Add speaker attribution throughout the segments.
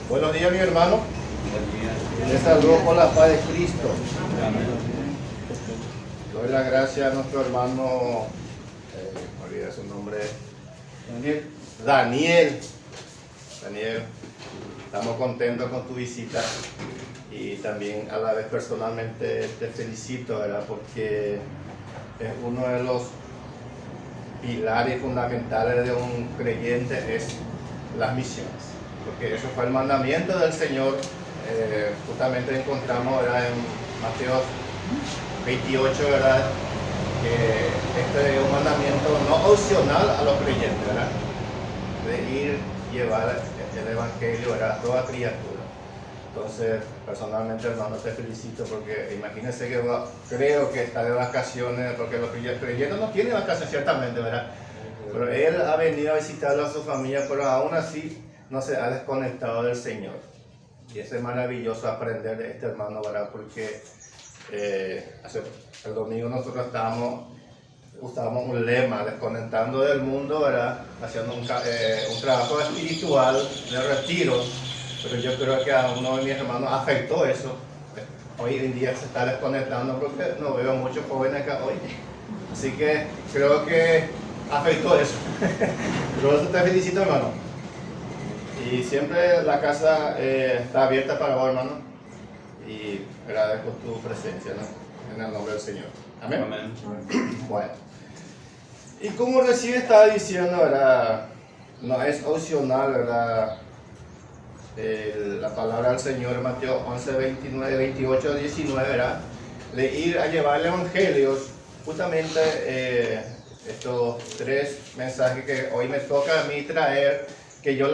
Speaker 1: Buenos días, mi hermano.
Speaker 2: Buen día.
Speaker 1: Les saludo con la paz de Cristo.
Speaker 2: Amén.
Speaker 1: Doy la gracia a nuestro hermano, olvidé su nombre, Daniel. Daniel, estamos contentos con tu visita y también a la vez personalmente te felicito, ¿verdad? Porque es uno de los pilares fundamentales de un creyente es las misiones. Porque eso fue el mandamiento del Señor. Justamente encontramos, ¿verdad?, en Mateo 28, ¿verdad?, que este es un mandamiento no opcional a los creyentes, ¿verdad?, de ir llevar el evangelio, ¿verdad?, a toda criatura. Entonces, personalmente, hermano, te felicito porque imagínense que creo que está de vacaciones, porque los creyentes no tienen vacaciones, ciertamente, ¿verdad? Pero él ha venido a visitar a su familia, pero aún así no se ha desconectado del Señor. Y eso es maravilloso aprender de este hermano, ¿verdad? Porque el domingo nosotros usábamos un lema, desconectando del mundo, ¿verdad? Haciendo un trabajo espiritual de retiro. Pero yo creo que a uno de mis hermanos afectó eso. Hoy en día se está desconectando porque no veo muchos jóvenes acá hoy. Así que creo que afectó eso. Pero eso te felicito, hermano. Y siempre la casa está abierta para vos, hermano. Y agradezco tu presencia, ¿no?, en el nombre del Señor. Amén.
Speaker 2: Amén.
Speaker 1: Bueno. Y como recién estaba diciendo, ¿verdad?, no es opcional, ¿verdad?, la palabra del Señor en Mateo 11, 29, 28, 19, ¿verdad?, de ir a llevar el evangelio. Justamente estos tres mensajes que hoy me toca a mí traer, que yo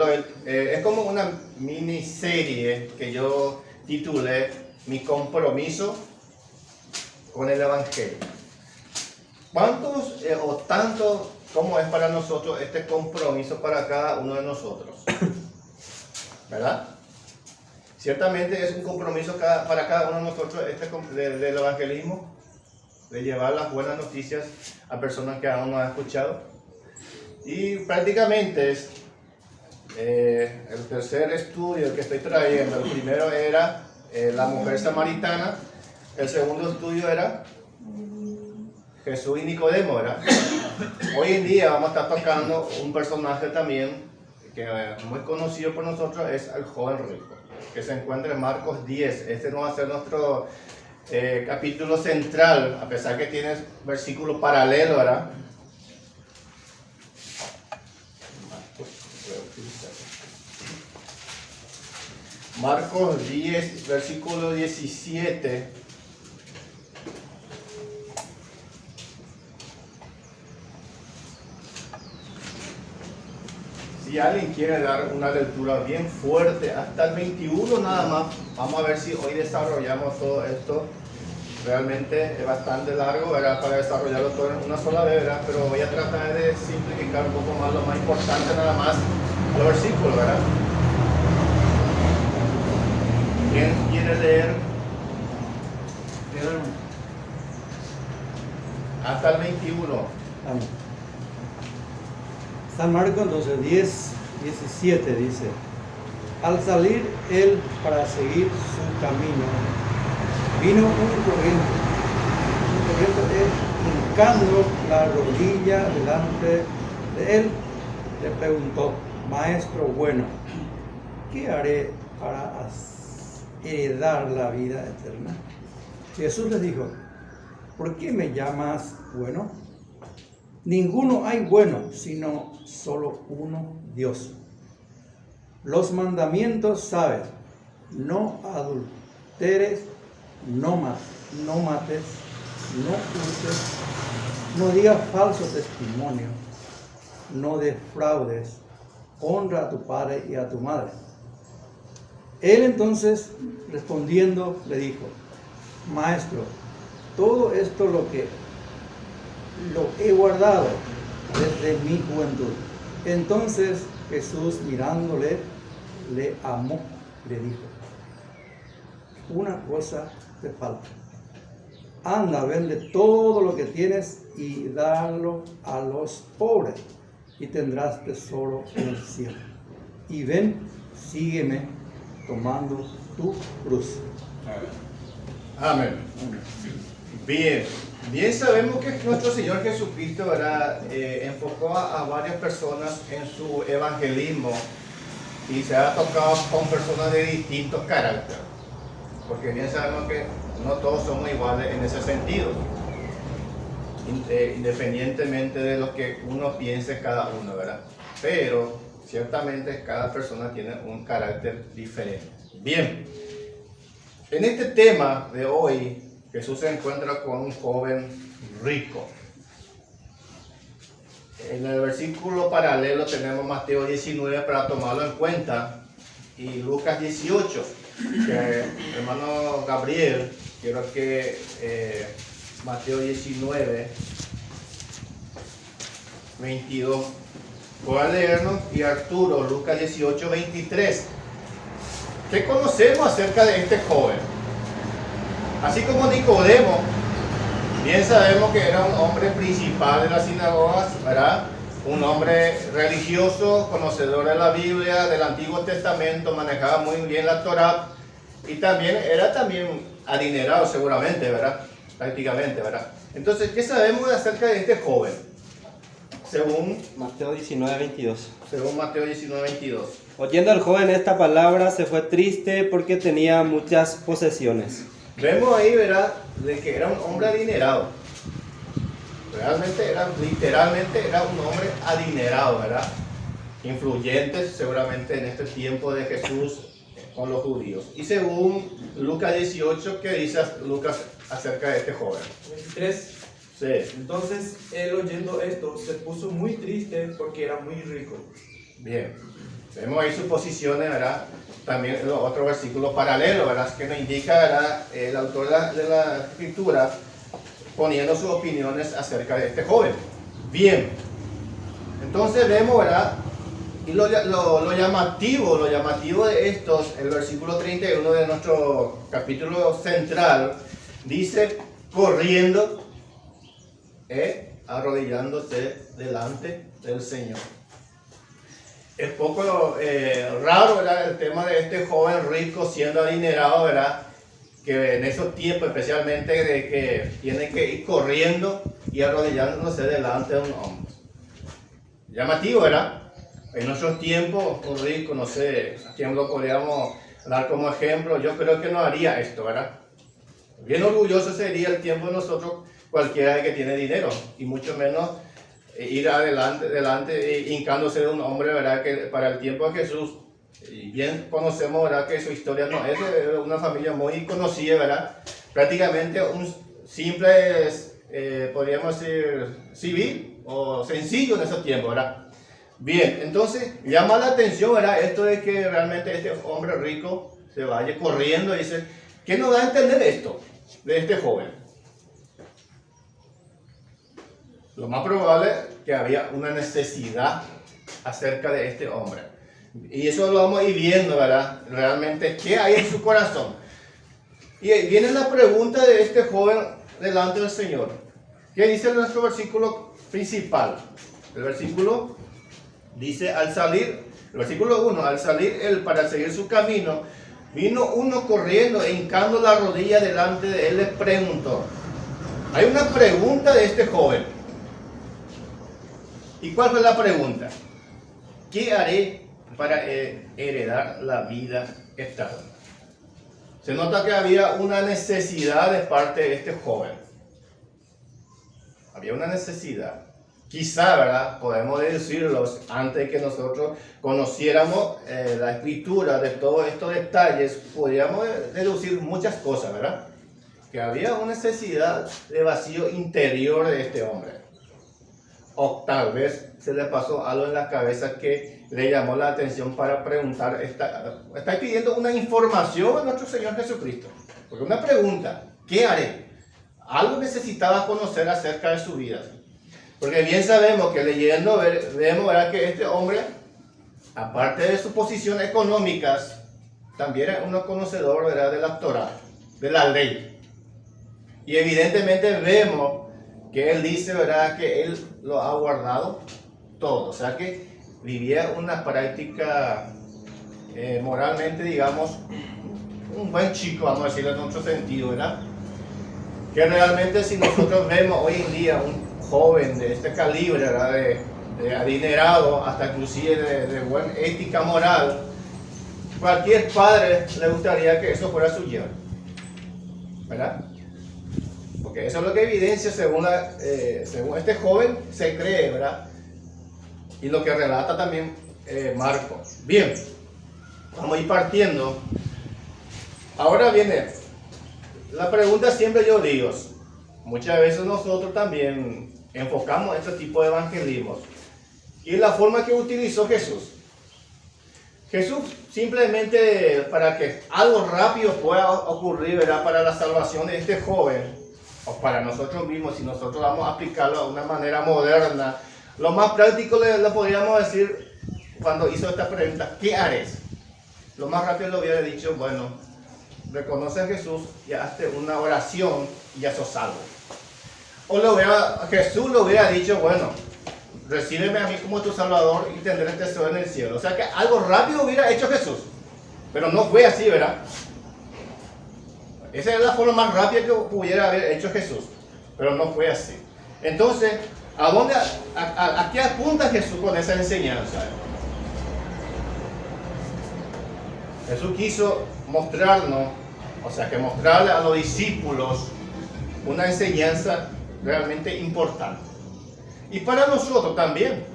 Speaker 1: es como una miniserie que yo titulé Mi compromiso con el evangelio. ¿Cuántos o tanto como es para nosotros este compromiso para cada uno de nosotros? ¿Verdad? Ciertamente es un compromiso para cada uno de nosotros del evangelismo, de llevar las buenas noticias a personas que aún no han escuchado. Y prácticamente es el tercer estudio que estoy trayendo. El primero era la mujer samaritana. El segundo estudio era Jesús y Nicodemo, ¿verdad? Hoy en día vamos a estar tocando un personaje también que es muy conocido por nosotros, es el joven rico, que se encuentra en Marcos 10. Este no va a ser nuestro capítulo central, a pesar que tiene versículo paralelo, ¿verdad? Marcos 10, versículo 17. Si alguien quiere dar una lectura bien fuerte, hasta el 21 nada más, vamos a ver si hoy desarrollamos todo esto. Realmente es bastante largo, ¿verdad?, para desarrollarlo todo en una sola vez, ¿verdad?, pero voy a tratar de simplificar un poco más lo más importante, nada más, los versículos, ¿verdad? ¿Quién quiere leer? Hasta el 21.
Speaker 3: Vamos. San Marcos entonces 10, 17 dice: al salir él para seguir su camino, vino un corriente hincando la rodilla delante de él, le preguntó: Maestro bueno, ¿qué haré para heredar la vida eterna? Jesús le dijo: ¿por qué me llamas bueno? Ninguno hay bueno, sino solo uno, Dios. Los mandamientos sabes: no adulteres, no mates, no hurtes, no digas falso testimonio, no defraudes, honra a tu padre y a tu madre. Él entonces, respondiendo, le dijo: Maestro, todo esto lo he guardado desde mi juventud. Entonces Jesús, mirándole, le amó, le dijo: una cosa te falta. Anda, vende todo lo que tienes y dalo a los pobres, y tendrás tesoro en el cielo. Y ven, sígueme. tomando tu cruz.
Speaker 1: Amén. Bien, bien sabemos que nuestro Señor Jesucristo, ¿verdad? Enfocó a varias personas en su evangelismo y se ha tocado con personas de distintos caracteres, porque bien sabemos que no todos somos iguales en ese sentido, independientemente de lo que uno piense cada uno, ¿verdad? Pero ciertamente cada persona tiene un carácter diferente. Bien, en este tema de hoy, Jesús se encuentra con un joven rico. En el versículo paralelo tenemos Mateo 19 para tomarlo en cuenta y Lucas 18, que hermano Gabriel, quiero que Mateo 19, 22, pueda leernos, y Arturo, Lucas 18, 23. ¿Qué conocemos acerca de este joven? Así como Nicodemo, bien sabemos que era un hombre principal de las sinagogas, ¿verdad? Un hombre religioso, conocedor de la Biblia, del Antiguo Testamento, manejaba muy bien la Torá y también era adinerado seguramente, ¿verdad? Prácticamente, ¿verdad? Entonces, ¿qué sabemos acerca de este joven? Según
Speaker 4: Mateo 19, 22.
Speaker 1: Mateo 19, 22.
Speaker 4: Oyendo al joven esta palabra, se fue triste porque tenía muchas posesiones.
Speaker 1: Vemos ahí, ¿verdad?, de que era un hombre adinerado. Literalmente era un hombre adinerado, ¿verdad? Influyente seguramente en este tiempo de Jesús con los judíos. Y según Lucas 18, ¿qué dice Lucas acerca de este joven?
Speaker 5: 23.
Speaker 1: Sí.
Speaker 5: Entonces él, oyendo esto, se puso muy triste porque era muy rico.
Speaker 1: Bien. Vemos ahí sus posiciones, ¿verdad? También otro versículo paralelo, ¿verdad? Que nos indica, ¿verdad?, el autor de la escritura poniendo sus opiniones acerca de este joven. Bien. Entonces vemos, ¿verdad? Y lo llamativo de estos, el versículo 31 de nuestro capítulo central, dice, corriendo, arrodillándose delante del Señor. Es poco raro, ¿verdad?, el tema de este joven rico siendo adinerado, ¿verdad?, que en esos tiempos especialmente de que tiene que ir corriendo y arrodillándose delante de un hombre. Llamativo, ¿verdad? En nuestros tiempos, un rico, no sé, a quién lo podríamos dar como ejemplo, yo creo que no haría esto, ¿verdad? Bien orgulloso sería el tiempo de nosotros, cualquiera que tiene dinero, y mucho menos ir adelante hincándose de un hombre, ¿verdad?, que para el tiempo de Jesús, y bien conocemos, ¿verdad?, que su historia no es de una familia muy conocida, ¿verdad? Prácticamente un simple, podríamos decir, civil o sencillo en ese tiempo, ¿verdad? Bien, entonces llama la atención, ¿verdad?, esto de que realmente este hombre rico se vaya corriendo y dice, ¿qué nos da a entender esto de este joven? Lo más probable es que había una necesidad acerca de este hombre. Y eso lo vamos a ir viendo, ¿verdad? Realmente, ¿qué hay en su corazón? Y viene la pregunta de este joven delante del Señor. ¿Qué dice nuestro versículo principal? El versículo dice, el versículo 1, al salir él para seguir su camino, vino uno corriendo e hincando la rodilla delante de él, le preguntó. Hay una pregunta de este joven. ¿Y cuál fue la pregunta? ¿Qué haré para heredar la vida eterna? Se nota que había una necesidad de parte de este joven. Había una necesidad. Quizá, ¿verdad?, podemos deducirlo antes de que nosotros conociéramos la escritura de todos estos detalles, podríamos deducir muchas cosas, ¿verdad? Que había una necesidad de vacío interior de este hombre. O tal vez se le pasó algo en la cabeza que le llamó la atención para preguntar. Está pidiendo una información a nuestro Señor Jesucristo. Porque una pregunta, ¿qué haré? Algo necesitaba conocer acerca de su vida. Porque bien sabemos que leyendo, vemos, ¿verdad?, que este hombre, aparte de sus posiciones económicas, también era un conocedor, ¿verdad?, de la Torá, de la ley. Y evidentemente vemos que él dice, ¿verdad?, que él lo ha guardado todo. O sea que vivía una práctica moralmente, digamos, un buen chico, vamos a decirlo en otro sentido, ¿verdad? Que realmente si nosotros vemos hoy en día un joven de este calibre, ¿verdad? De adinerado, hasta inclusive de buena ética moral, cualquier padre le gustaría que eso fuera su yerno, ¿verdad? Porque eso es lo que evidencia según este joven se cree, ¿verdad? Y lo que relata también Marcos. Bien, vamos a ir partiendo. Ahora viene la pregunta, siempre yo digo, muchas veces nosotros también enfocamos este tipo de evangelismos. Y la forma que utilizó Jesús. Jesús simplemente para que algo rápido pueda ocurrir, ¿verdad? Para la salvación de este joven, o para nosotros mismos, si nosotros vamos a aplicarlo de una manera moderna, lo más práctico le podríamos decir cuando hizo esta pregunta, ¿qué haréis? Lo más rápido le hubiera dicho, bueno, reconoce a Jesús y hazte una oración y ya sos salvo. O Jesús le hubiera dicho, bueno, recíbeme a mí como tu Salvador y tendré tesoro en el cielo. O sea que algo rápido hubiera hecho Jesús, pero no fue así, ¿verdad? Esa es la forma más rápida que pudiera haber hecho Jesús, pero no fue así. Entonces, ¿a qué apunta Jesús con esa enseñanza? Jesús quiso mostrarnos, o sea, que mostrarle a los discípulos una enseñanza realmente importante. Y para nosotros también,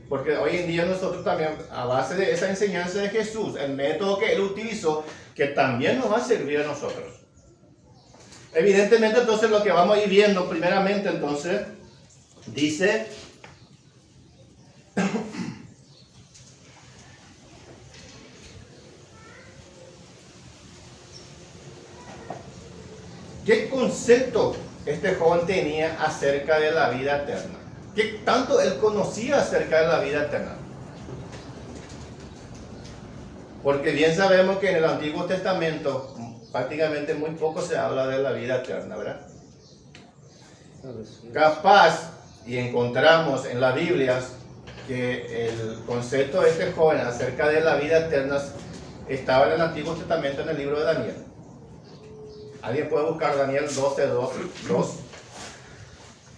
Speaker 1: porque hoy en día nosotros también, a base de esa enseñanza de Jesús, el método que Él utilizó, que también nos va a servir a nosotros. Evidentemente, entonces, lo que vamos a ir viendo primeramente, entonces, dice... ¿Qué concepto este joven tenía acerca de la vida eterna? ¿Qué tanto él conocía acerca de la vida eterna? Porque bien sabemos que en el Antiguo Testamento prácticamente muy poco se habla de la vida eterna, ¿verdad? Capaz, y encontramos en la Biblia que el concepto de este joven acerca de la vida eterna estaba en el Antiguo Testamento en el libro de Daniel. ¿Alguien puede buscar Daniel 12:2?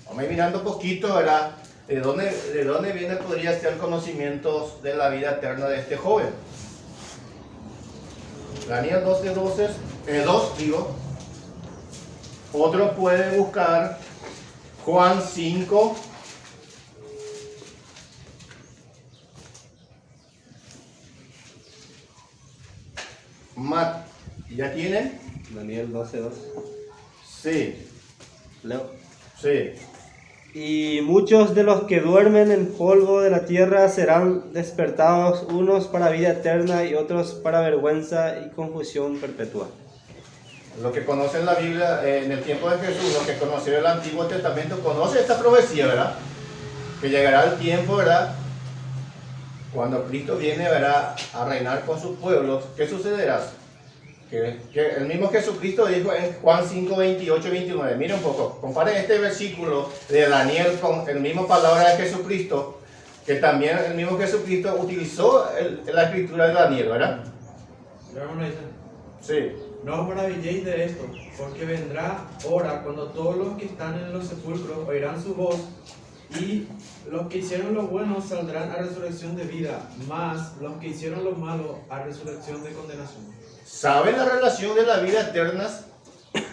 Speaker 1: Vamos a ir mirando un poquito, ¿verdad? ¿De dónde viene, podría ser el conocimiento de la vida eterna de este joven? Daniel 2 digo. Otro puede buscar Juan 5. ¿Ya tienen?
Speaker 4: Daniel 12:2.
Speaker 1: Sí.
Speaker 4: Leo.
Speaker 1: Sí.
Speaker 4: Y muchos de los que duermen en polvo de la tierra serán despertados, unos para vida eterna y otros para vergüenza y confusión perpetua.
Speaker 1: Los que conocen la Biblia en el tiempo de Jesús, los que conocieron el Antiguo Testamento, conocen esta profecía, ¿verdad? Que llegará el tiempo, ¿verdad? Cuando Cristo viene, ¿verdad?, a reinar con sus pueblos, ¿qué sucederá? Que el mismo Jesucristo dijo en Juan 5, 28 y 29. Miren un poco, comparen este versículo de Daniel con el mismo palabra de Jesucristo, que también el mismo Jesucristo utilizó la escritura de Daniel, ¿verdad?
Speaker 5: Hermano, dice,
Speaker 1: Sí.
Speaker 5: no os maravilléis de esto, porque vendrá hora cuando todos los que están en los sepulcros oirán su voz, y los que hicieron lo bueno saldrán a resurrección de vida, mas los que hicieron lo malo a resurrección de condenación.
Speaker 1: ¿Sabe la relación de la vida eterna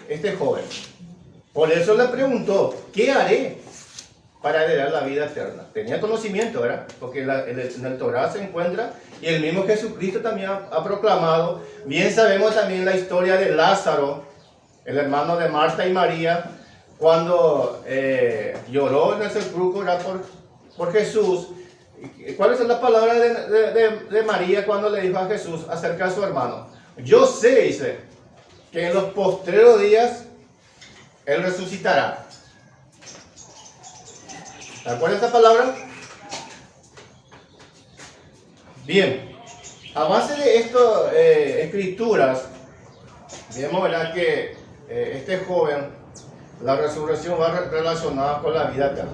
Speaker 1: este joven? Por eso le preguntó, ¿qué haré para heredar la vida eterna? Tenía conocimiento, ¿verdad? Porque en el Torá se encuentra, y el mismo Jesucristo también ha proclamado. Bien sabemos también la historia de Lázaro, el hermano de Marta y María, cuando lloró en el sepulcro por Jesús. ¿Cuál es la palabra de María cuando le dijo a Jesús acerca de su hermano? Yo sé, dice, que en los postreros días Él resucitará. ¿De acuerdo esta palabra? Bien, a base de estas escrituras, vemos, ¿verdad?, que este joven, la resurrección va relacionada con la vida eterna.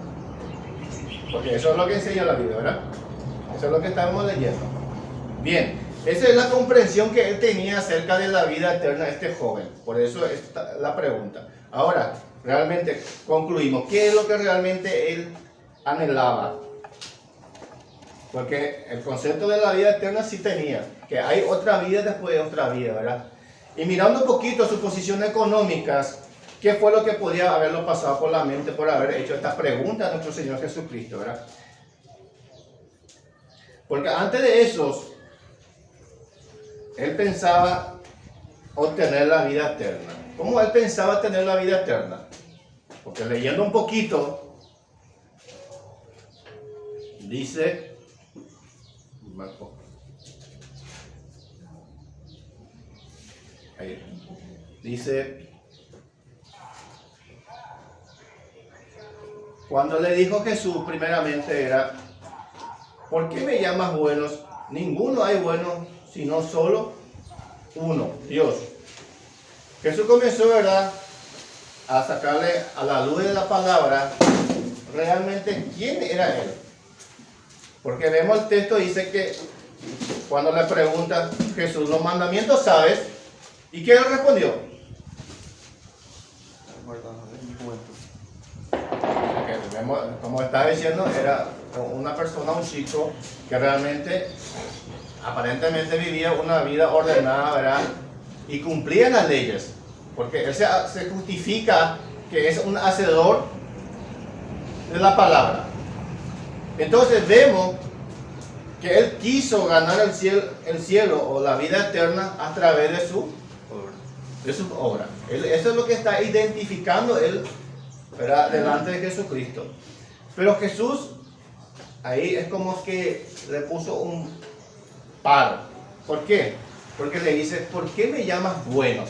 Speaker 1: Porque eso es lo que enseña la Biblia, ¿verdad? Eso es lo que estamos leyendo. Bien, Esa es la comprensión que él tenía acerca de la vida eterna, este joven. Por eso está la pregunta. Ahora, realmente concluimos. ¿Qué es lo que realmente él anhelaba? Porque el concepto de la vida eterna sí tenía, que hay otra vida después de otra vida, ¿verdad? Y mirando un poquito sus posiciones económicas, ¿qué fue lo que podía haberlo pasado por la mente por haber hecho esta pregunta a nuestro Señor Jesucristo, ¿verdad? Porque antes de eso, él pensaba obtener la vida eterna. ¿Cómo él pensaba tener la vida eterna? Porque leyendo un poquito, dice, ahí, dice, cuando le dijo Jesús primeramente era, ¿por qué me llamas buenos? Ninguno hay bueno, sino solo uno, Dios. Jesús comenzó, ¿verdad?, a sacarle a la luz de la palabra realmente quién era él. Porque vemos el texto, dice que cuando le pregunta Jesús, ¿los mandamientos sabes? ¿Y qué él respondió? Como estaba diciendo, era una persona, un chico que realmente, aparentemente vivía una vida ordenada, ¿verdad? Y cumplía las leyes, porque él se justifica que es un hacedor de la palabra. Entonces vemos que él quiso ganar el cielo o la vida eterna a través de su obra. Eso es lo que está identificando él, ¿verdad?, delante de Jesucristo. Pero Jesús ahí es como que le puso un paro. ¿Por qué? Porque le dice, ¿por qué me llamas buenos?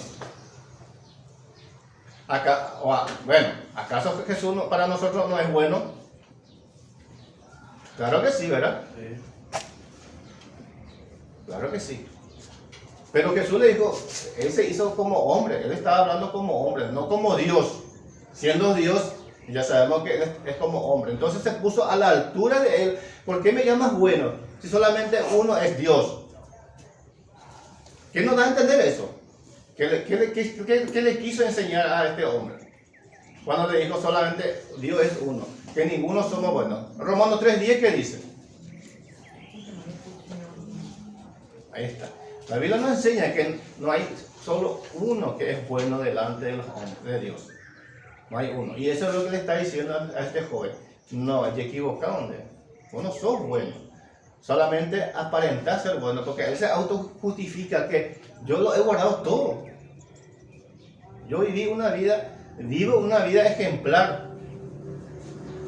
Speaker 1: Bueno, ¿acaso Jesús para nosotros no es bueno? Claro que sí, ¿verdad? Sí. Claro que sí. Pero Jesús le dijo, él se hizo como hombre, él estaba hablando como hombre, no como Dios. Siendo Dios, ya sabemos que él es como hombre. Entonces se puso a la altura de él. ¿Por qué me llamas bueno si solamente uno es Dios? ¿Qué nos da a entender eso? ¿Qué le quiso enseñar a este hombre? Cuando le dijo solamente Dios es uno, que ninguno somos buenos. Romanos 3:10, ¿qué dice? Ahí está. La Biblia nos enseña que no hay solo uno que es bueno delante de los hombres, de Dios. No hay uno. Y eso es lo que le está diciendo a este joven. No, te equivocaron. Vos no sos bueno. Solamente aparentás ser bueno, porque él se autojustifica que yo lo he guardado todo. Yo vivo una vida ejemplar.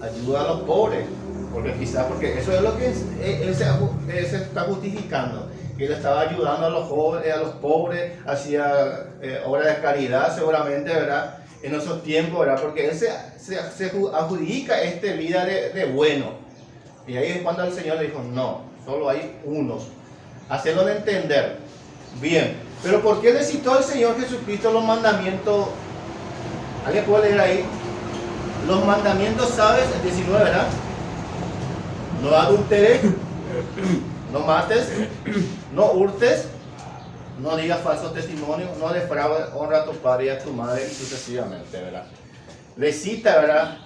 Speaker 1: Ayuda a los pobres. Porque eso es lo que él se está justificando. Que él estaba ayudando a los jóvenes, a los pobres, hacía obras de caridad seguramente, ¿verdad?, en esos tiempos, ¿verdad? Porque él se adjudica esta vida de bueno. Y ahí es cuando el Señor le dijo, no, solo hay unos. Hacerlo entender. Bien, pero ¿por qué le citó el Señor Jesucristo los mandamientos? ¿Alguien puede leer ahí? Los mandamientos, ¿sabes? El 19, ¿verdad? No adulteres, no mates, no hurtes, no digas falsos testimonios, no defraudes, honra a tu padre y a tu madre, y sucesivamente, ¿verdad? Le cita, ¿verdad?,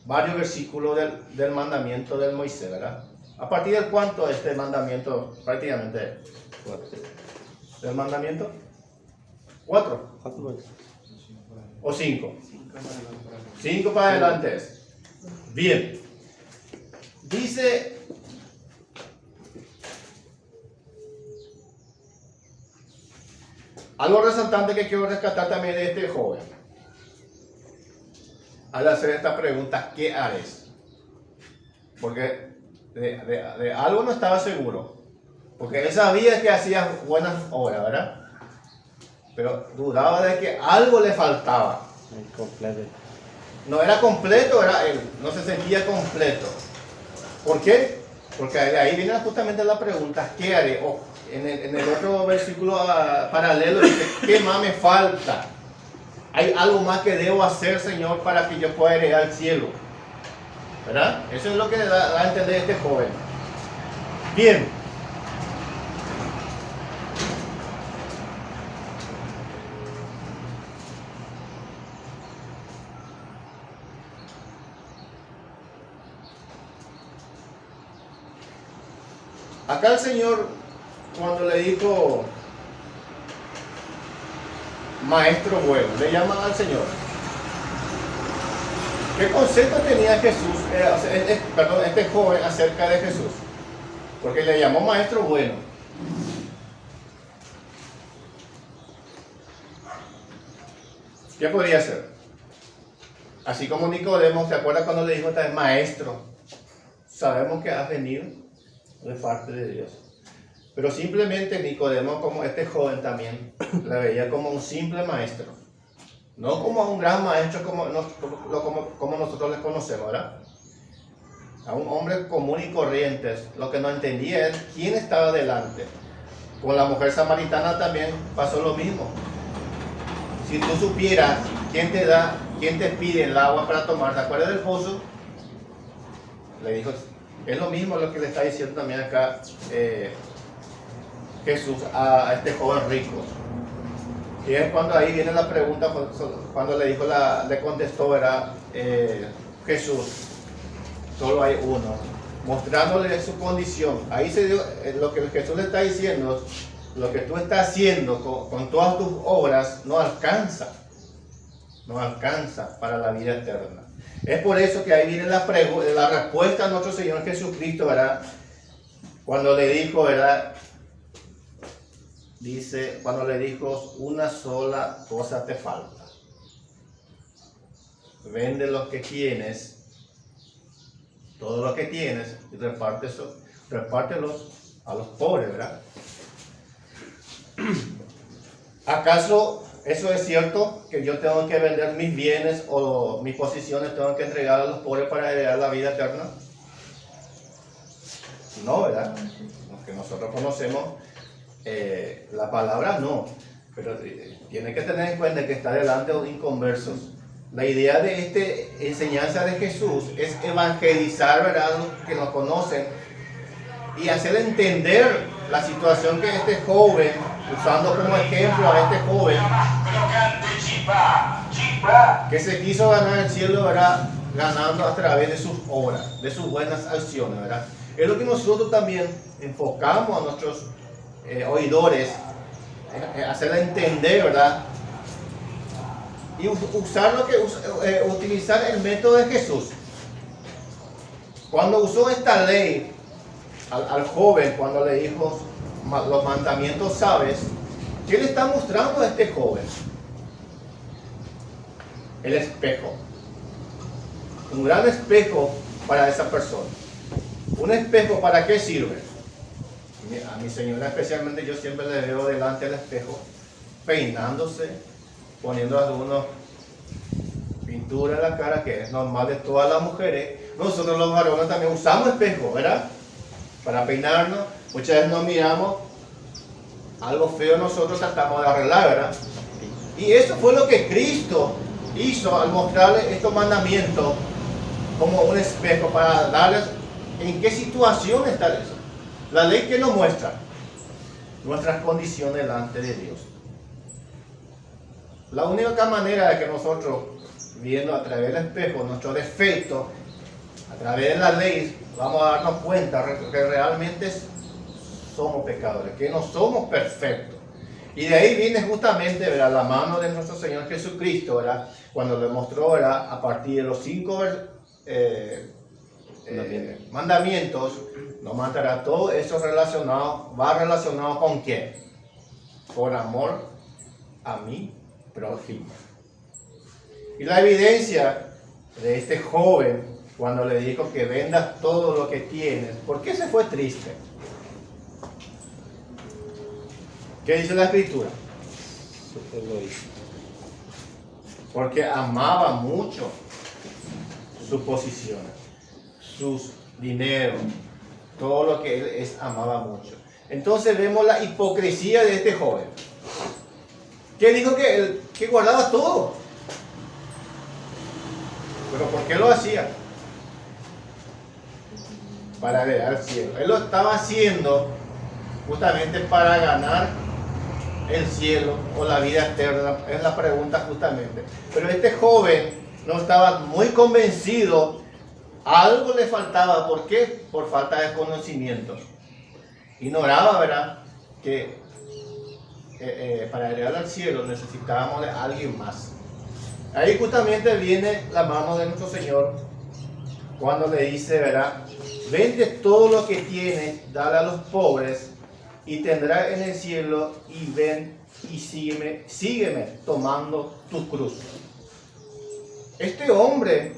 Speaker 1: varios versículos del mandamiento del Moisés, ¿verdad? ¿A partir del cuánto este mandamiento? Prácticamente 4. ¿Del mandamiento? 4. ¿O 5? 5 para adelante es. Bien. Dice... algo resaltante que quiero rescatar también de este joven. Al hacer esta pregunta, ¿qué haréis? Porque de algo no estaba seguro. Porque él sabía que hacía buenas obras, ¿verdad? Pero dudaba de que algo le faltaba. No era completo, él no se sentía completo. ¿Por qué? Porque de ahí viene justamente la pregunta, ¿qué haré? En el otro versículo paralelo dice, ¿qué más me falta? Hay algo más que debo hacer, Señor, para que yo pueda heredar el cielo. ¿Verdad? Eso es lo que le da a entender este joven. Bien, Acá el Señor, cuando le dijo maestro bueno, le llaman al Señor. ¿Qué concepto tenía Jesús, este joven acerca de Jesús? Porque le llamó maestro bueno. ¿Qué podría ser? Así como Nicodemo, ¿se acuerda cuando le dijo también maestro? Sabemos que has venido de parte de Dios. Pero simplemente Nicodemo, como este joven también, la veía como un simple maestro. No como a un gran maestro como nosotros les conocemos, ¿verdad? A un hombre común y corriente. Lo que no entendía es quién estaba delante. Con la mujer samaritana también pasó lo mismo. Si tú supieras quién te pide el agua para tomar, ¿te acuerdas del pozo? Le dijo, es lo mismo lo que le está diciendo también acá Jesús a este joven rico. Y es cuando ahí viene la pregunta, cuando le contestó, era Jesús, solo hay uno, mostrándole su condición. Ahí se dio lo que Jesús le está diciendo, lo que tú estás haciendo con todas tus obras no alcanza para la vida eterna. Es por eso que ahí viene la respuesta a nuestro Señor Jesucristo, ¿verdad? Cuando le dijo, ¿verdad? Dice, cuando le dijo, una sola cosa te falta. Vende lo que tienes, todo lo que tienes, y repártelos a los pobres, ¿verdad? ¿Acaso eso es cierto? Que yo tengo que vender mis bienes o mis posiciones, tengo que entregar a los pobres para heredar la vida eterna. No, ¿verdad? Los que nosotros conocemos la palabra no, pero tiene que tener en cuenta que está delante de inconversos. La idea de esta enseñanza de Jesús es evangelizar, ¿verdad?, a los que nos conocen y hacer entender la situación que este joven, usando como ejemplo a este joven que se quiso ganar el cielo, ¿verdad?, ganando a través de sus obras, de sus buenas acciones, ¿verdad? Es lo que nosotros también enfocamos a nuestros oidores, hacerle entender, ¿verdad? Y utilizar el método de Jesús. Cuando usó esta ley al joven, cuando le dijo los mandamientos, ¿sabes? ¿Qué le está mostrando a este joven? El espejo. Un gran espejo para esa persona. ¿Un espejo para qué sirve? A mi señora especialmente yo siempre le veo delante del espejo, peinándose, poniendo algunos pintura en la cara, que es normal de todas las mujeres. Nosotros los varones también usamos espejo, ¿verdad? Para peinarnos. Muchas veces nos miramos, algo feo nosotros tratamos de arreglar, ¿verdad? Y eso fue lo que Cristo hizo al mostrarle estos mandamientos como un espejo para darles en qué situación está eso. La ley que nos muestra nuestras condiciones delante de Dios. La única manera de que nosotros, viendo a través del espejo nuestros defectos, a través de la ley, vamos a darnos cuenta que realmente somos pecadores, que no somos perfectos. Y de ahí viene justamente, ¿verdad?, la mano de nuestro Señor Jesucristo, ¿verdad?, cuando le mostró, ¿verdad?, a partir de los 5 mandamientos, nos matará. Todo eso va relacionado con ¿quién? Por amor a mi prójimo. Y la evidencia de este joven, cuando le dijo que vendas todo lo que tienes, ¿por qué se fue triste? ¿Qué dice la Escritura? Porque amaba mucho sus posiciones, sus dineros, todo lo que él amaba mucho. Entonces vemos la hipocresía de este joven, que dijo que guardaba todo. ¿Pero por qué lo hacía? Para heredar el cielo. Él lo estaba haciendo justamente para ganar el cielo o la vida eterna, es la pregunta justamente. Pero este joven no estaba muy convencido, algo le faltaba. ¿Por qué? Por falta de conocimiento. ignoraba, ¿verdad?, que para llegar al cielo necesitábamos de alguien más. Ahí justamente viene la mano de nuestro Señor cuando le dice, ¿verdad?, vende todo lo que tienes, dale a los pobres y tendrás en el cielo, y ven y sígueme tomando tu cruz. Este hombre,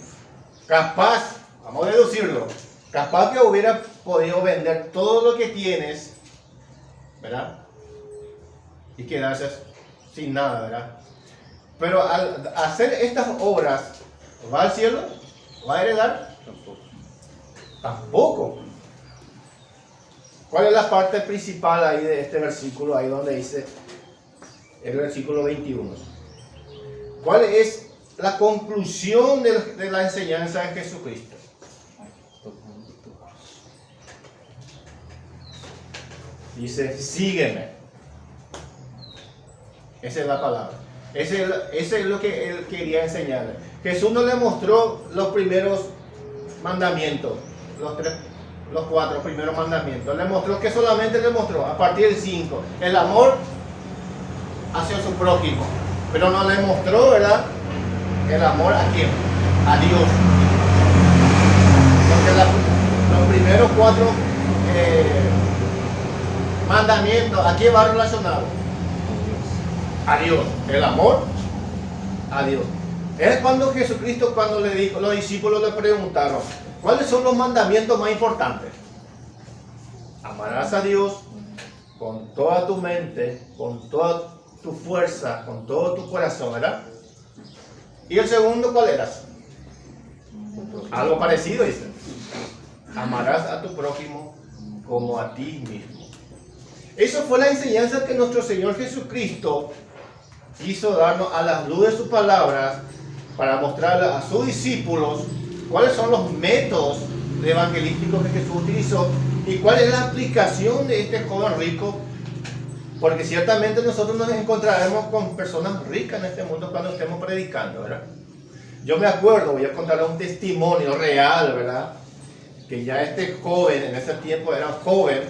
Speaker 1: capaz, vamos a deducirlo, capaz que hubiera podido vender todo lo que tienes, ¿verdad?, y quedarse sin nada, ¿verdad? Pero al hacer estas obras, ¿va al cielo? ¿Va a heredar? Tampoco. ¿Cuál es la parte principal ahí de este versículo? Ahí donde dice, el versículo 21. ¿Cuál es la conclusión de la enseñanza de Jesucristo? Dice, sígueme. Esa es la palabra. Ese es lo que él quería enseñarle. Jesús no le mostró los primeros mandamientos, los 4 primeros mandamientos. Le mostró que solamente le mostró a partir del 5, el amor hacia su prójimo. Pero no le mostró, ¿verdad?, el amor a quién, a Dios. Porque los primeros 4 mandamientos, ¿a qué va relacionado? A Dios, el amor a Dios. Es cuando Jesucristo, cuando le dijo, los discípulos le preguntaron, ¿cuáles son los mandamientos más importantes? Amarás a Dios con toda tu mente, con toda tu fuerza, con todo tu corazón, ¿verdad? ¿Y el segundo cuál era? Algo parecido, dice. Amarás a tu prójimo como a ti mismo. Eso fue la enseñanza que nuestro Señor Jesucristo quiso darnos a la luz de sus palabras para mostrarle a sus discípulos cuáles son los métodos evangelísticos que Jesús utilizó y cuál es la aplicación de este joven rico, porque ciertamente nosotros nos encontraremos con personas ricas en este mundo cuando estemos predicando, ¿verdad? Yo me acuerdo, voy a contarles un testimonio real, ¿verdad?, que ya este joven, en ese tiempo era joven,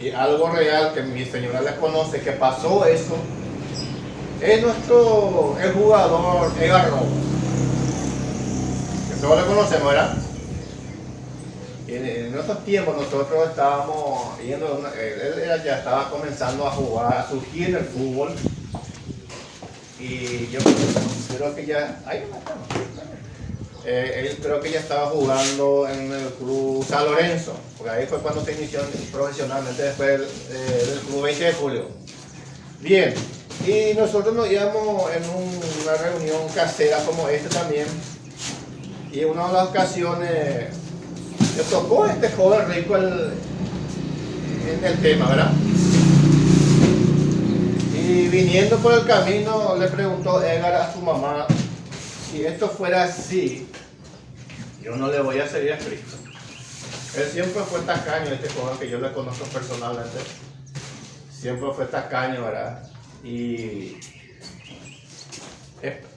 Speaker 1: y algo real que mi señora le conoce, que pasó eso, es el jugador Edgar Rojas, que todos le conocemos, ¿verdad? Y en esos tiempos nosotros estábamos yendo, él ya estaba comenzando a jugar, a surgir en el fútbol, y yo creo que ya, ahí no estamos. Él creo que ya estaba jugando en el club San Lorenzo, porque ahí fue cuando se inició profesionalmente después del club 20 de julio. Bien, y nosotros nos íbamos en una reunión casera como esta también, y en una de las ocasiones le tocó a este joven rico en el tema, ¿verdad? Y viniendo por el camino le preguntó Edgar a su mamá, si esto fuera así, yo no le voy a seguir a Cristo. Él siempre fue tacaño, este joven que yo le conozco personalmente. Siempre fue tacaño, ¿verdad? Y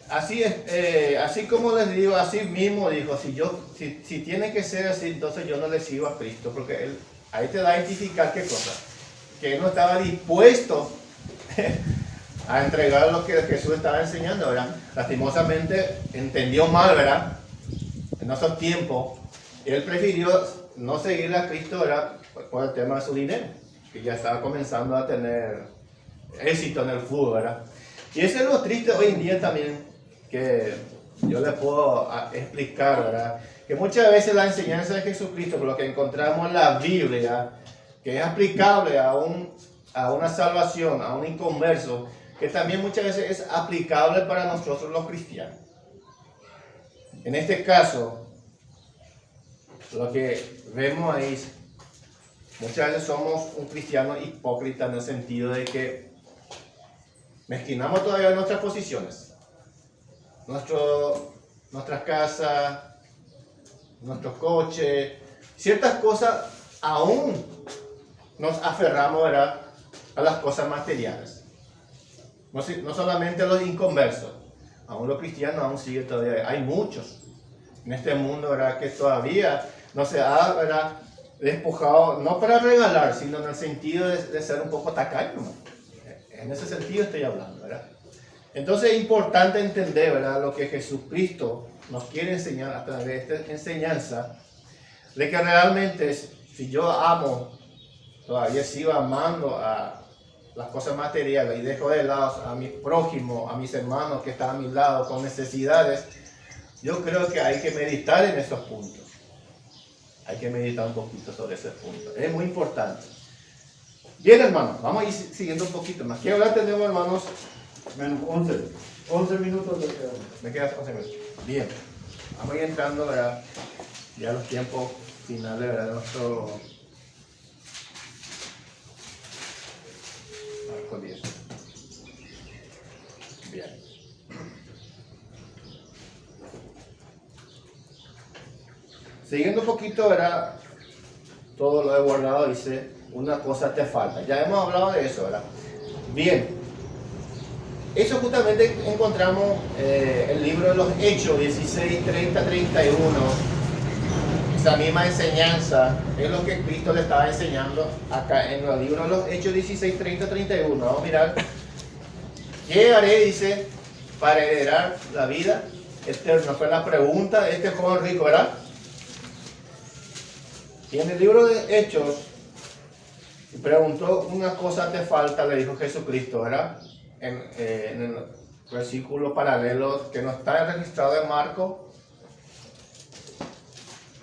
Speaker 1: así es, así como les digo, así mismo dijo, si tiene que ser así, entonces yo no le sigo a Cristo, porque él, ahí te da a identificar qué cosa, que él no estaba dispuesto a entregar lo que Jesús estaba enseñando, ¿verdad? Lastimosamente entendió mal, ¿verdad? En esos tiempos, él prefirió no seguir a Cristo, ¿verdad?, por el tema de su dinero, que ya estaba comenzando a tener éxito en el fútbol, ¿verdad? Y eso es lo triste hoy en día también, que yo les puedo explicar, ¿verdad? Que muchas veces la enseñanza de Jesucristo, por lo que encontramos en la Biblia, que es aplicable a una salvación, a un inconverso, que también muchas veces es aplicable para nosotros los cristianos. En este caso, lo que vemos ahí, muchas veces somos un cristiano hipócrita en el sentido de que mezquinamos todavía nuestras posiciones, nuestras casas, nuestros coches, ciertas cosas, aún nos aferramos, ¿verdad?, a las cosas materiales. No solamente los inconversos, aún los cristianos aún siguen todavía. Hay muchos en este mundo, ¿verdad?, que todavía no se ha, ¿verdad?, despojado, no para regalar, sino en el sentido de ser un poco tacaño. En ese sentido estoy hablando, ¿verdad? Entonces es importante entender, ¿verdad?, lo que Jesucristo nos quiere enseñar a través de esta enseñanza, de que realmente si yo amo, todavía sigo amando a las cosas materiales y dejo de lado a mi prójimo, a mis hermanos que están a mi lado con necesidades, yo creo que hay que meditar en esos puntos. Hay que meditar un poquito sobre ese punto. Es muy importante. Bien, hermanos, vamos a ir siguiendo un poquito más. ¿Qué hora tenemos, hermanos?
Speaker 3: Menos 11 minutos de queda.
Speaker 1: Me quedan 11 minutos. Bien, vamos a ir entrando, ¿verdad?, ya a los tiempos finales, ¿verdad?, de nuestro Marcos 10. Bien. Siguiendo un poquito, ¿verdad?, todo lo he guardado, dice, una cosa te falta. Ya hemos hablado de eso, ¿verdad? Bien. Eso justamente encontramos el libro de los Hechos 16, 30, 31. Esa misma enseñanza es lo que Cristo le estaba enseñando acá en el libro de los Hechos 16, 30, 31. Vamos a mirar. ¿Qué haré, dice, para heredar la vida eterna? Fue la pregunta de este joven rico, ¿verdad? Y en el libro de Hechos, preguntó, una cosa te falta, le dijo Jesucristo, ¿verdad? En el versículo paralelo que no está registrado en Marcos,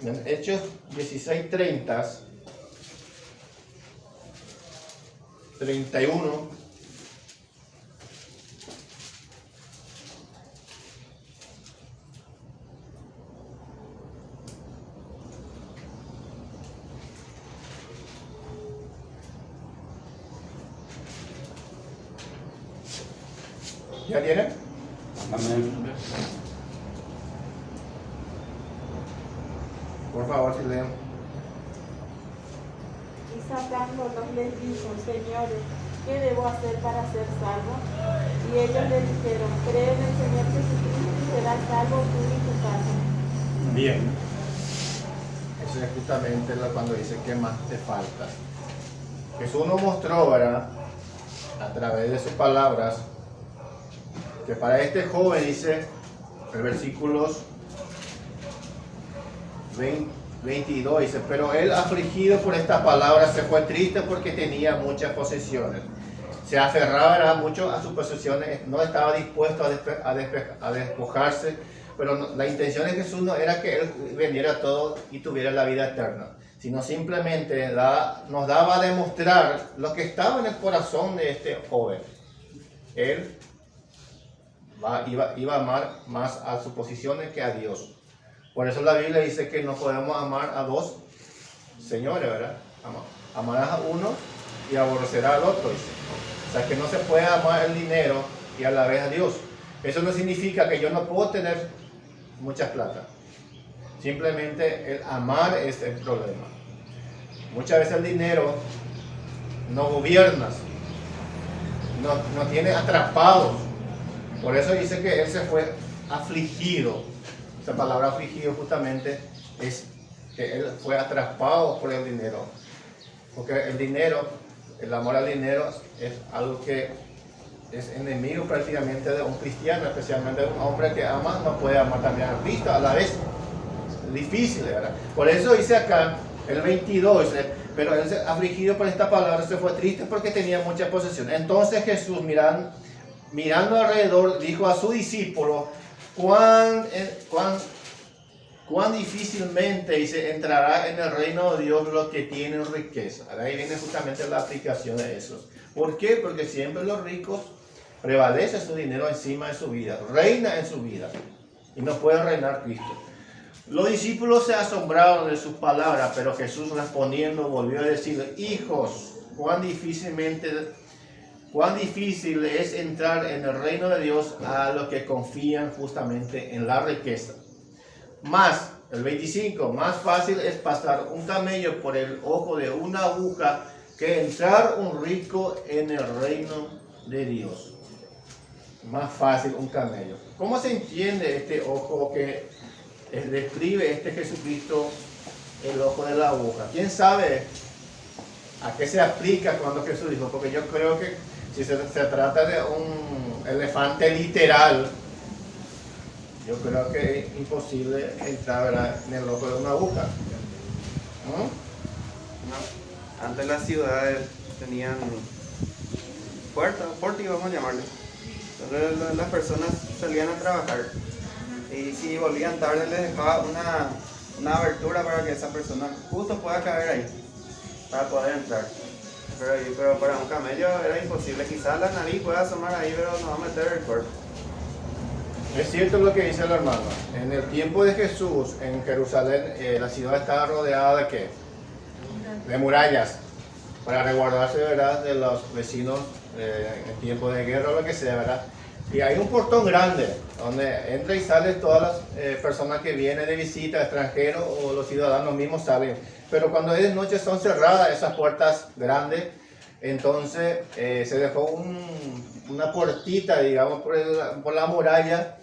Speaker 1: en Hechos 16, 30, 31. ¿Ya tiene?
Speaker 2: Amén.
Speaker 1: Por favor, si leen.
Speaker 6: Y sacándolos les dijo, señores, ¿qué debo hacer para ser salvo? Y ellos le dijeron, cree en el Señor Jesucristo y serás salvo tú y tu casa.
Speaker 1: Bien. Eso es justamente cuando dice que más te falta. Jesús nos mostró, ¿verdad?, a través de sus palabras, que para este joven, dice el versículos 22, dice, pero él, afligido por estas palabras, se fue triste porque tenía muchas posesiones. Se aferraba mucho a sus posesiones, no estaba dispuesto a despojarse, pero la intención de Jesús no era que él vendiera todo y tuviera la vida eterna, sino simplemente nos daba a demostrar lo que estaba en el corazón de este joven. Él iba a amar más a sus posesiones que a Dios. Por eso la Biblia dice que no podemos amar a dos señores, ¿verdad? Amarás a uno y aborrecerás al otro, dice. O sea que no se puede amar el dinero y a la vez a Dios. Eso no significa que yo no puedo tener mucha plata. Simplemente el amar es el problema. Muchas veces el dinero no gobierna, no tiene atrapados. Por eso dice que él se fue afligido. Esa palabra afligido justamente es que él fue atrapado por el dinero. Porque el dinero, el amor al dinero es algo que es enemigo prácticamente de un cristiano, especialmente de un hombre que ama, no puede amar también a Cristo a la vez. Es difícil, ¿verdad? Por eso dice acá, el 22, dice, pero él afligido por esta palabra se fue triste porque tenía mucha posesión. Entonces Jesús, mirando alrededor, dijo a su discípulo, cuán difícilmente, dice, entrará en el reino de Dios los que tienen riqueza. Ahí viene justamente la aplicación de eso. ¿Por qué? Porque siempre los ricos prevalecen su dinero encima de su vida, reina en su vida, y no puede reinar Cristo. Los discípulos se asombraron de sus palabras, pero Jesús respondiendo volvió a decir, hijos, cuán difícil es entrar en el reino de Dios a los que confían justamente en la riqueza. Más, el 25, más fácil es pasar un camello por el ojo de una aguja que entrar un rico en el reino de Dios. Más fácil un camello. ¿Cómo se entiende este ojo que describe este Jesucristo el ojo de la aguja. ¿Quién sabe a qué se aplica cuando Jesús dijo? Porque yo creo que si se trata de un elefante literal, yo creo que es imposible entrar, ¿verdad?, en el ojo de una aguja. ¿No?
Speaker 7: No. Antes las ciudades tenían puertas, pórticos vamos a llamarle. Entonces las personas salían a trabajar y si volvían tarde les dejaba una abertura para que esa persona justo pueda caer ahí, para poder entrar. Pero para un camello era imposible, quizás la nariz pueda asomar ahí, pero no va a meter el cuerpo.
Speaker 1: Es cierto lo que dice el hermano. En el tiempo de Jesús, en Jerusalén, la ciudad estaba rodeada de ¿qué? De murallas, para resguardarse, ¿verdad?, de los vecinos en tiempo de guerra o lo que sea, ¿verdad? Y hay un portón grande donde entra y sale todas las personas que vienen de visita, extranjeros o los ciudadanos mismos salen. Pero cuando es de noche son cerradas esas puertas grandes, entonces se dejó una puertita, digamos, por la muralla,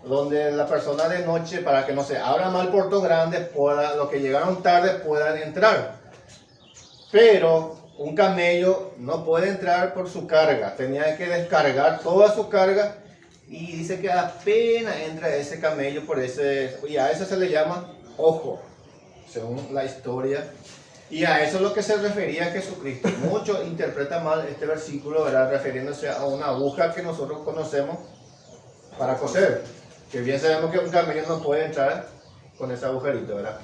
Speaker 1: donde la persona de noche, para que no se abra mal el portón grande, los que llegaron tarde puedan entrar. Pero un camello no puede entrar por su carga, tenía que descargar toda su carga y dice que apenas entra ese camello y a eso se le llama ojo, según la historia. Y a eso es lo que se refería a Jesucristo. Muchos interpretan mal este versículo, ¿verdad?, refiriéndose a una aguja que nosotros conocemos para coser. Que bien sabemos que un camello no puede entrar con ese agujerito, ¿verdad?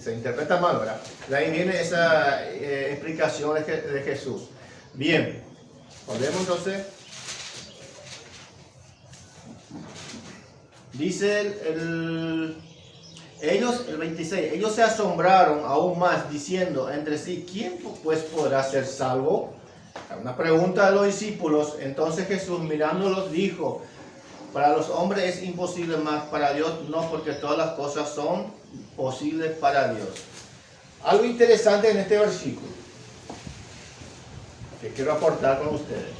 Speaker 1: Se interpreta mal, ¿verdad? De ahí viene esa explicación de Jesús. Bien, volvemos entonces. Dice el 26, ellos se asombraron aún más diciendo entre sí, ¿quién pues podrá ser salvo? Una pregunta de los discípulos. Entonces Jesús mirándolos dijo, para los hombres es imposible, mas para Dios no, porque todas las cosas son posibles para Dios. Algo interesante en este versículo que quiero aportar con ustedes.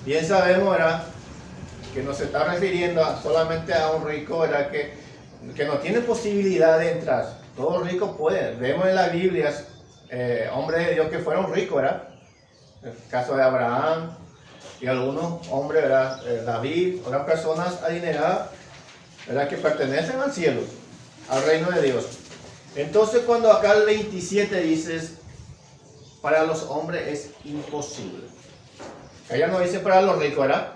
Speaker 1: Bien sabemos, ¿verdad?, que no se está refiriendo solamente a un rico, ¿verdad?, que no tiene posibilidad de entrar. Todo rico puede. Vemos en la Biblia hombres de Dios que fueron ricos, ¿verdad? El caso de Abraham y algunos hombres, ¿verdad?, David, otras personas adineradas, ¿verdad?, que pertenecen al cielo, al reino de Dios. Entonces cuando acá el 27 dices, para los hombres es imposible. Ella no dice para los ricos, ¿verdad?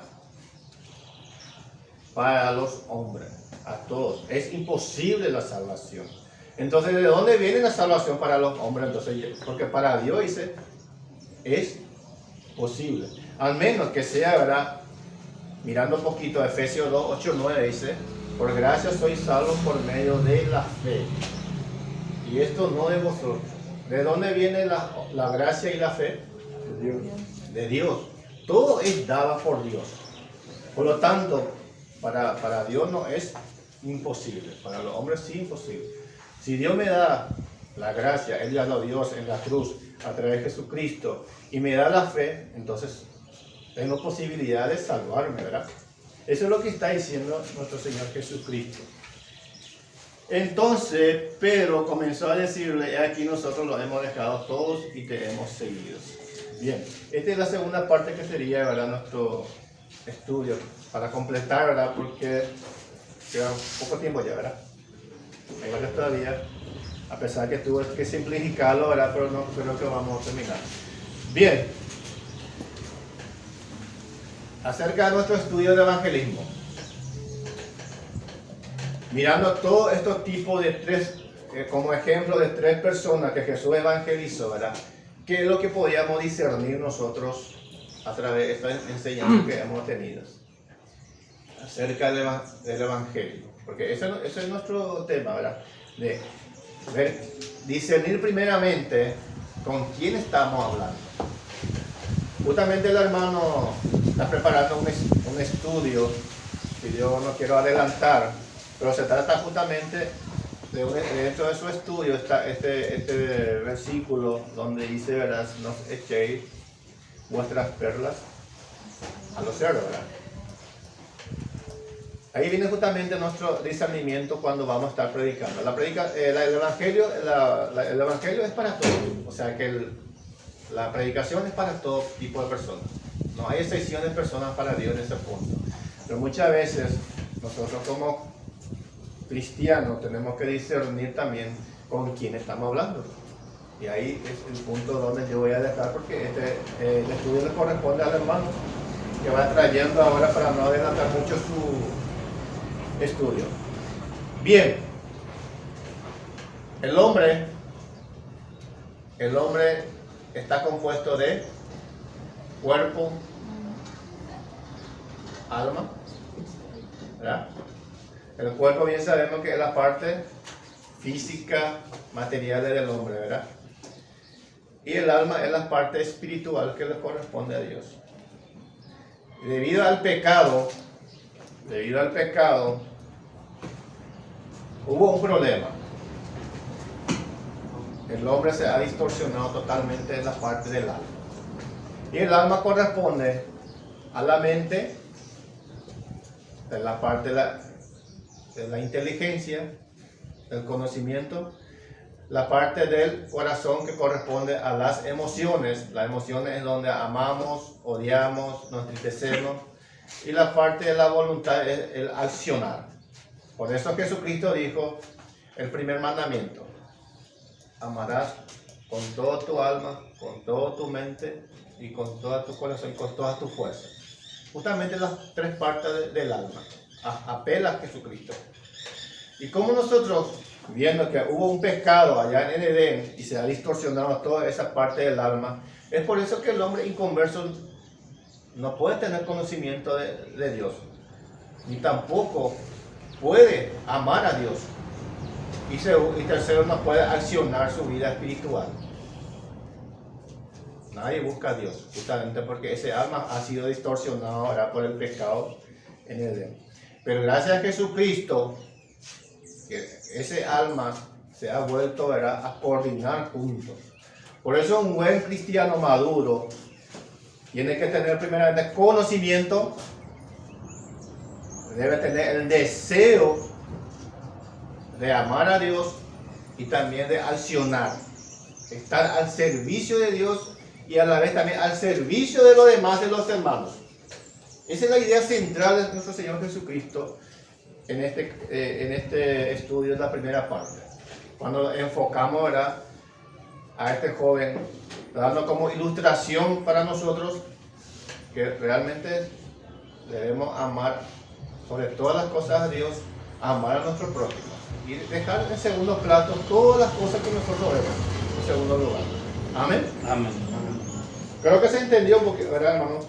Speaker 1: Para los hombres, a todos. Es imposible la salvación. Entonces, ¿de dónde viene la salvación para los hombres? Entonces, porque para Dios dice, es posible. Al menos que sea, ¿verdad? Mirando un poquito a Efesios 2, 8, 9 dice, por gracia sois salvos por medio de la fe. Y esto no de vosotros. ¿De dónde viene la gracia y la fe?
Speaker 3: De Dios.
Speaker 1: De Dios. Todo es dado por Dios. Por lo tanto, para Dios no es imposible. Para los hombres sí imposible. Si Dios me da la gracia, Él ya lo dio en la cruz a través de Jesucristo, y me da la fe, entonces tengo posibilidad de salvarme, ¿verdad? Eso es lo que está diciendo nuestro Señor Jesucristo. Entonces Pedro comenzó a decirle, aquí nosotros los hemos dejado todos y te hemos seguido. Bien, esta es la segunda parte que sería, ¿verdad?, nuestro estudio, para completar, ¿verdad?, porque queda poco tiempo ya, ¿verdad? Hay varios todavía, a pesar que tuve que simplificarlo, ¿verdad?, pero no creo que vamos a terminar. Bien, acerca de nuestro estudio de evangelismo, mirando todos estos tipos de tres, como ejemplo de tres personas que Jesús evangelizó, ¿verdad?, ¿qué es lo que podíamos discernir nosotros a través de esta enseñanza que hemos tenido acerca del evangelio? Porque ese es nuestro tema, ¿verdad? De ver, discernir primeramente con quién estamos hablando. Justamente el hermano está preparando un estudio que yo no quiero adelantar, pero se trata justamente dentro de su estudio está este versículo donde dice, ¿verdad?, no echéis vuestras perlas a los cerdos, ¿verdad? Ahí viene justamente nuestro discernimiento cuando vamos a estar predicando. El evangelio es para todos, o sea que la predicación es para todo tipo de personas. No hay excepción de personas para Dios en ese punto. Pero muchas veces nosotros como cristianos tenemos que discernir también con quién estamos hablando. Y ahí es el punto donde yo voy a dejar, porque el estudio le corresponde al hermano que va trayendo ahora para no adelantar mucho su estudio. Bien, el hombre está compuesto de cuerpo, alma, ¿verdad? El cuerpo, bien sabemos que es la parte física, material del hombre, ¿verdad? Y el alma es la parte espiritual que le corresponde a Dios. Y debido al pecado, hubo un problema. El hombre se ha distorsionado totalmente en la parte del alma. Y el alma corresponde a la mente, en la parte de la inteligencia, del conocimiento, la parte del corazón que corresponde a las emociones. Las emociones es donde amamos, odiamos, nos entristecemos, y la parte de la voluntad es el accionar. Por eso Jesucristo dijo el primer mandamiento: amarás con toda tu alma, con toda tu mente y con todo tu corazón y con todas tus fuerzas. Justamente las tres partes del alma apela a Jesucristo. Y como nosotros, viendo que hubo un pecado allá en el Edén y se ha distorsionado toda esa parte del alma, es por eso que el hombre inconverso no puede tener conocimiento de Dios, ni tampoco puede amar a Dios. Y tercero, no puede accionar su vida espiritual. Nadie busca a Dios, justamente porque ese alma ha sido distorsionado ahora por el pecado en el Edén. Pero gracias a Jesucristo, que ese alma se ha vuelto, ¿verdad?, a coordinar juntos. Por eso un buen cristiano maduro tiene que tener primeramente conocimiento, debe tener el deseo de amar a Dios y también de accionar, estar al servicio de Dios y a la vez también al servicio de los demás, de los hermanos. Esa es la idea central de nuestro Señor Jesucristo en este estudio de la primera parte. Cuando enfocamos, ¿verdad?, a este joven, dando como ilustración para nosotros que realmente debemos amar sobre todas las cosas a Dios, amar a nuestro prójimo y dejar en segundo plato todas las cosas que nosotros vemos en segundo lugar. Amén.
Speaker 2: Amén.
Speaker 1: Creo que se entendió un poquito, ¿verdad, hermano?